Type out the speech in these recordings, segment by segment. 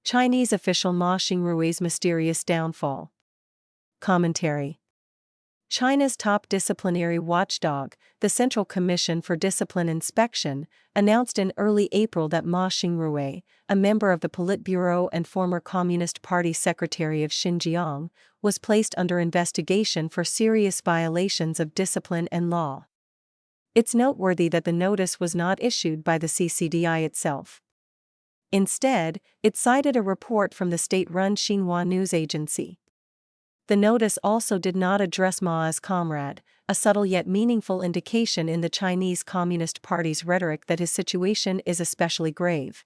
Chinese official Ma Xingrui's mysterious downfall. Commentary. China's top disciplinary watchdog, the Central Commission for Discipline Inspection, announced in early April that Ma Xingrui, a member of the Politburo and former Communist Party secretary of Xinjiang, was placed under investigation for serious violations of discipline and law. It's noteworthy that the notice was not issued by the CCDI itself. Instead, it cited a report from the state-run Xinhua news agency. The notice also did not address Ma as comrade, a subtle yet meaningful indication in the Chinese Communist Party's rhetoric that his situation is especially grave.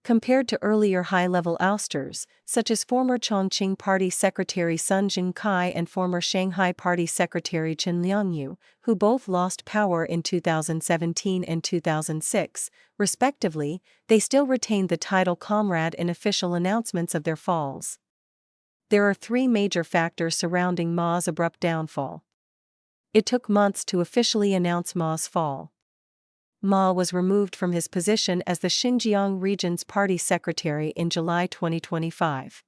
Compared to earlier high-level ousters, such as former Chongqing Party Secretary Sun Xinkai and former Shanghai Party Secretary Chen Liangyu, who both lost power in 2017 and 2006, respectively, they still retained the title comrade in official announcements of their falls. There are three major factors surrounding Ma's abrupt downfall. It took months to officially announce Ma's fall. Ma was removed from his position as the Xinjiang region's party secretary in July 2025.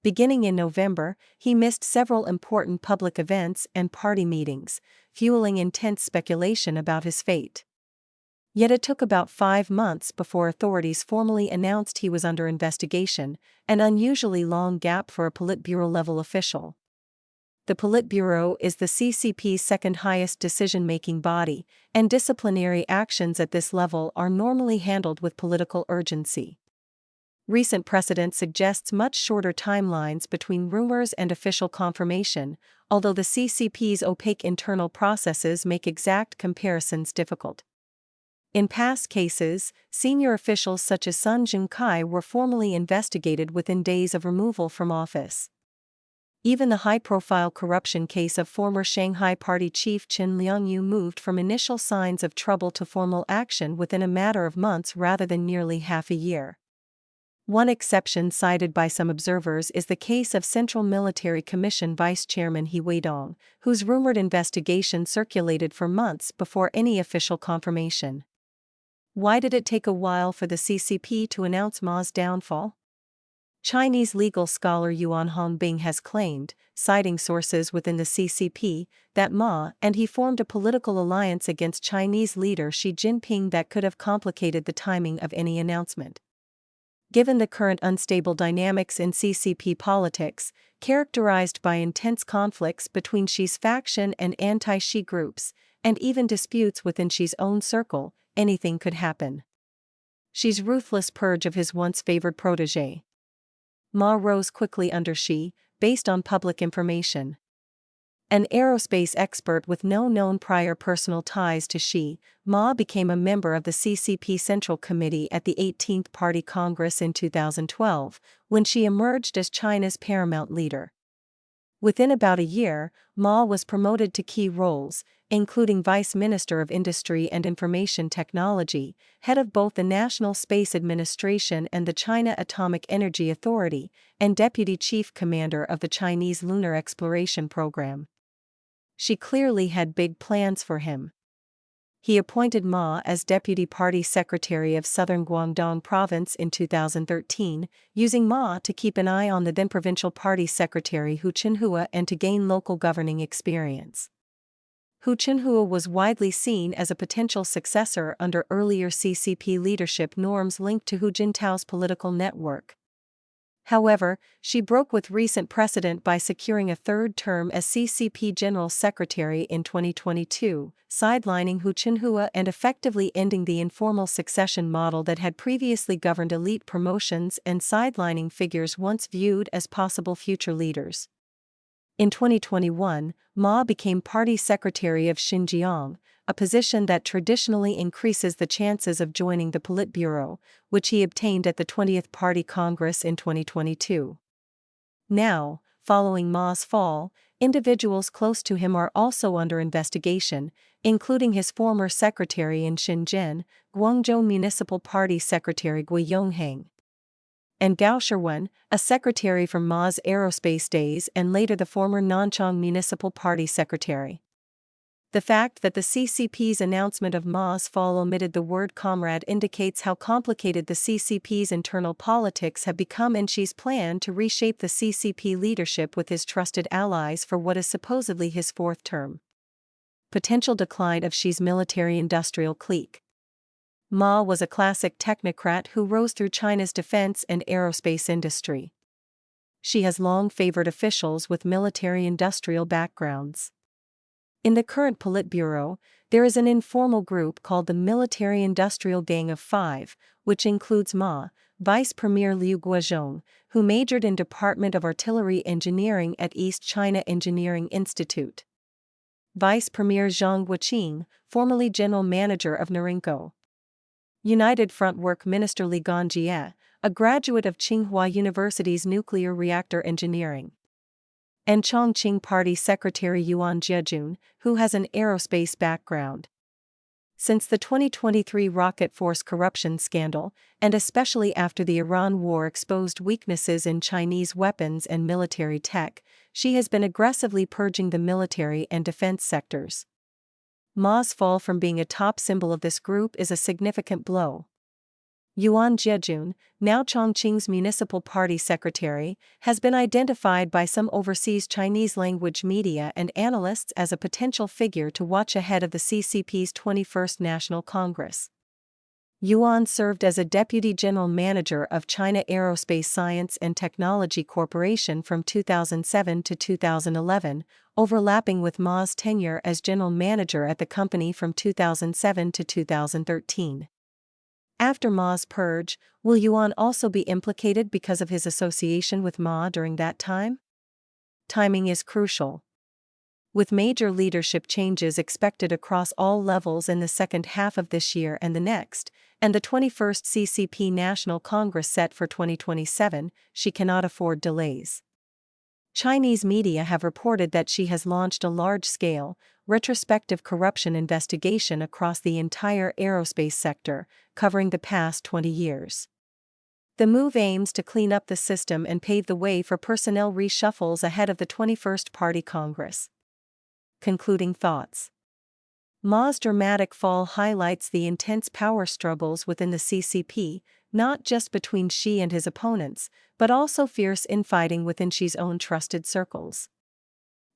Beginning in November, he missed several important public events and party meetings, fueling intense speculation about his fate. Yet it took about 5 months before authorities formally announced he was under investigation, an unusually long gap for a Politburo-level official. The Politburo is the CCP's second-highest decision-making body, and disciplinary actions at this level are normally handled with political urgency. Recent precedent suggests much shorter timelines between rumors and official confirmation, although the CCP's opaque internal processes make exact comparisons difficult. In past cases, senior officials such as Sun Xinkai were formally investigated within days of removal from office. Even the high-profile corruption case of former Shanghai Party chief Chen Liangyu moved from initial signs of trouble to formal action within a matter of months rather than nearly half a year. One exception cited by some observers is the case of Central Military Commission Vice Chairman He Weidong, whose rumored investigation circulated for months before any official confirmation. Why did it take a while for the CCP to announce Ma's downfall? Chinese legal scholar Yuan Hongbing has claimed, citing sources within the CCP, that Ma and he formed a political alliance against Chinese leader Xi Jinping that could have complicated the timing of any announcement. Given the current unstable dynamics in CCP politics, characterized by intense conflicts between Xi's faction and anti-Xi groups, and even disputes within Xi's own circle, anything could happen. Xi's ruthless purge of his once favored protégé. Ma rose quickly under Xi, based on public information. An aerospace expert with no known prior personal ties to Xi, Ma became a member of the CCP Central Committee at the 18th Party Congress in 2012, when Xi emerged as China's paramount leader. Within about a year, Ma was promoted to key roles, including Vice Minister of Industry and Information Technology, head of both the National Space Administration and the China Atomic Energy Authority, and Deputy Chief Commander of the Chinese Lunar Exploration Program. She clearly had big plans for him. He appointed Ma as Deputy Party Secretary of Southern Guangdong Province in 2013, using Ma to keep an eye on the then Provincial Party Secretary Hu Qinhua and to gain local governing experience. Hu Qinhua was widely seen as a potential successor under earlier CCP leadership norms linked to Hu Jintao's political network. However, she broke with recent precedent by securing a third term as CCP General Secretary in 2022, sidelining Hu Qinhua and effectively ending the informal succession model that had previously governed elite promotions and sidelining figures once viewed as possible future leaders. In 2021, Ma became Party Secretary of Xinjiang, a position that traditionally increases the chances of joining the Politburo, which he obtained at the 20th Party Congress in 2022. Now, following Ma's fall, individuals close to him are also under investigation, including his former secretary in Shenzhen, Guangzhou Municipal Party Secretary Gui Yongheng, and Gao Shiwen, a secretary from Ma's aerospace days and later the former Nanchang Municipal Party Secretary. The fact that the CCP's announcement of Ma's fall omitted the word comrade indicates how complicated the CCP's internal politics have become and Xi's plan to reshape the CCP leadership with his trusted allies for what is supposedly his fourth term. Potential decline of Xi's military-industrial clique. Ma was a classic technocrat who rose through China's defense and aerospace industry. She has long favored officials with military-industrial backgrounds. In the current Politburo, there is an informal group called the Military-Industrial Gang of Five, which includes Ma, Vice Premier Liu Guozhong, who majored in Department of Artillery Engineering at East China Engineering Institute. Vice Premier Zhang Guoqing, formerly General Manager of Norinco. United Front Work Minister Li Ganjie, a graduate of Tsinghua University's Nuclear Reactor Engineering. And Chongqing Party Secretary Yuan Jiejun, who has an aerospace background. Since the 2023 rocket force corruption scandal, and especially after the Iran war exposed weaknesses in Chinese weapons and military tech, she has been aggressively purging the military and defense sectors. Ma's fall from being a top symbol of this group is a significant blow. Yuan Jiejun, now Chongqing's municipal party secretary, has been identified by some overseas Chinese-language media and analysts as a potential figure to watch ahead of the CCP's 21st National Congress. Yuan served as a deputy general manager of China Aerospace Science and Technology Corporation from 2007 to 2011, overlapping with Ma's tenure as general manager at the company from 2007 to 2013. After Ma's purge, will Yuan also be implicated because of his association with Ma during that time? Timing is crucial. With major leadership changes expected across all levels in the second half of this year and the next, and the 21st CCP National Congress set for 2027, she cannot afford delays. Chinese media have reported that she has launched a large-scale, retrospective corruption investigation across the entire aerospace sector, covering the past 20 years. The move aims to clean up the system and pave the way for personnel reshuffles ahead of the 21st Party Congress. Concluding thoughts. Ma's dramatic fall highlights the intense power struggles within the CCP, not just between Xi and his opponents, but also fierce infighting within Xi's own trusted circles.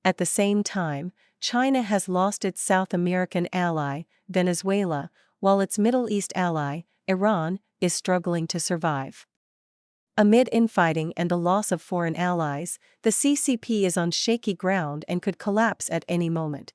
At the same time, China has lost its South American ally, Venezuela, while its Middle East ally, Iran, is struggling to survive. Amid infighting and the loss of foreign allies, the CCP is on shaky ground and could collapse at any moment.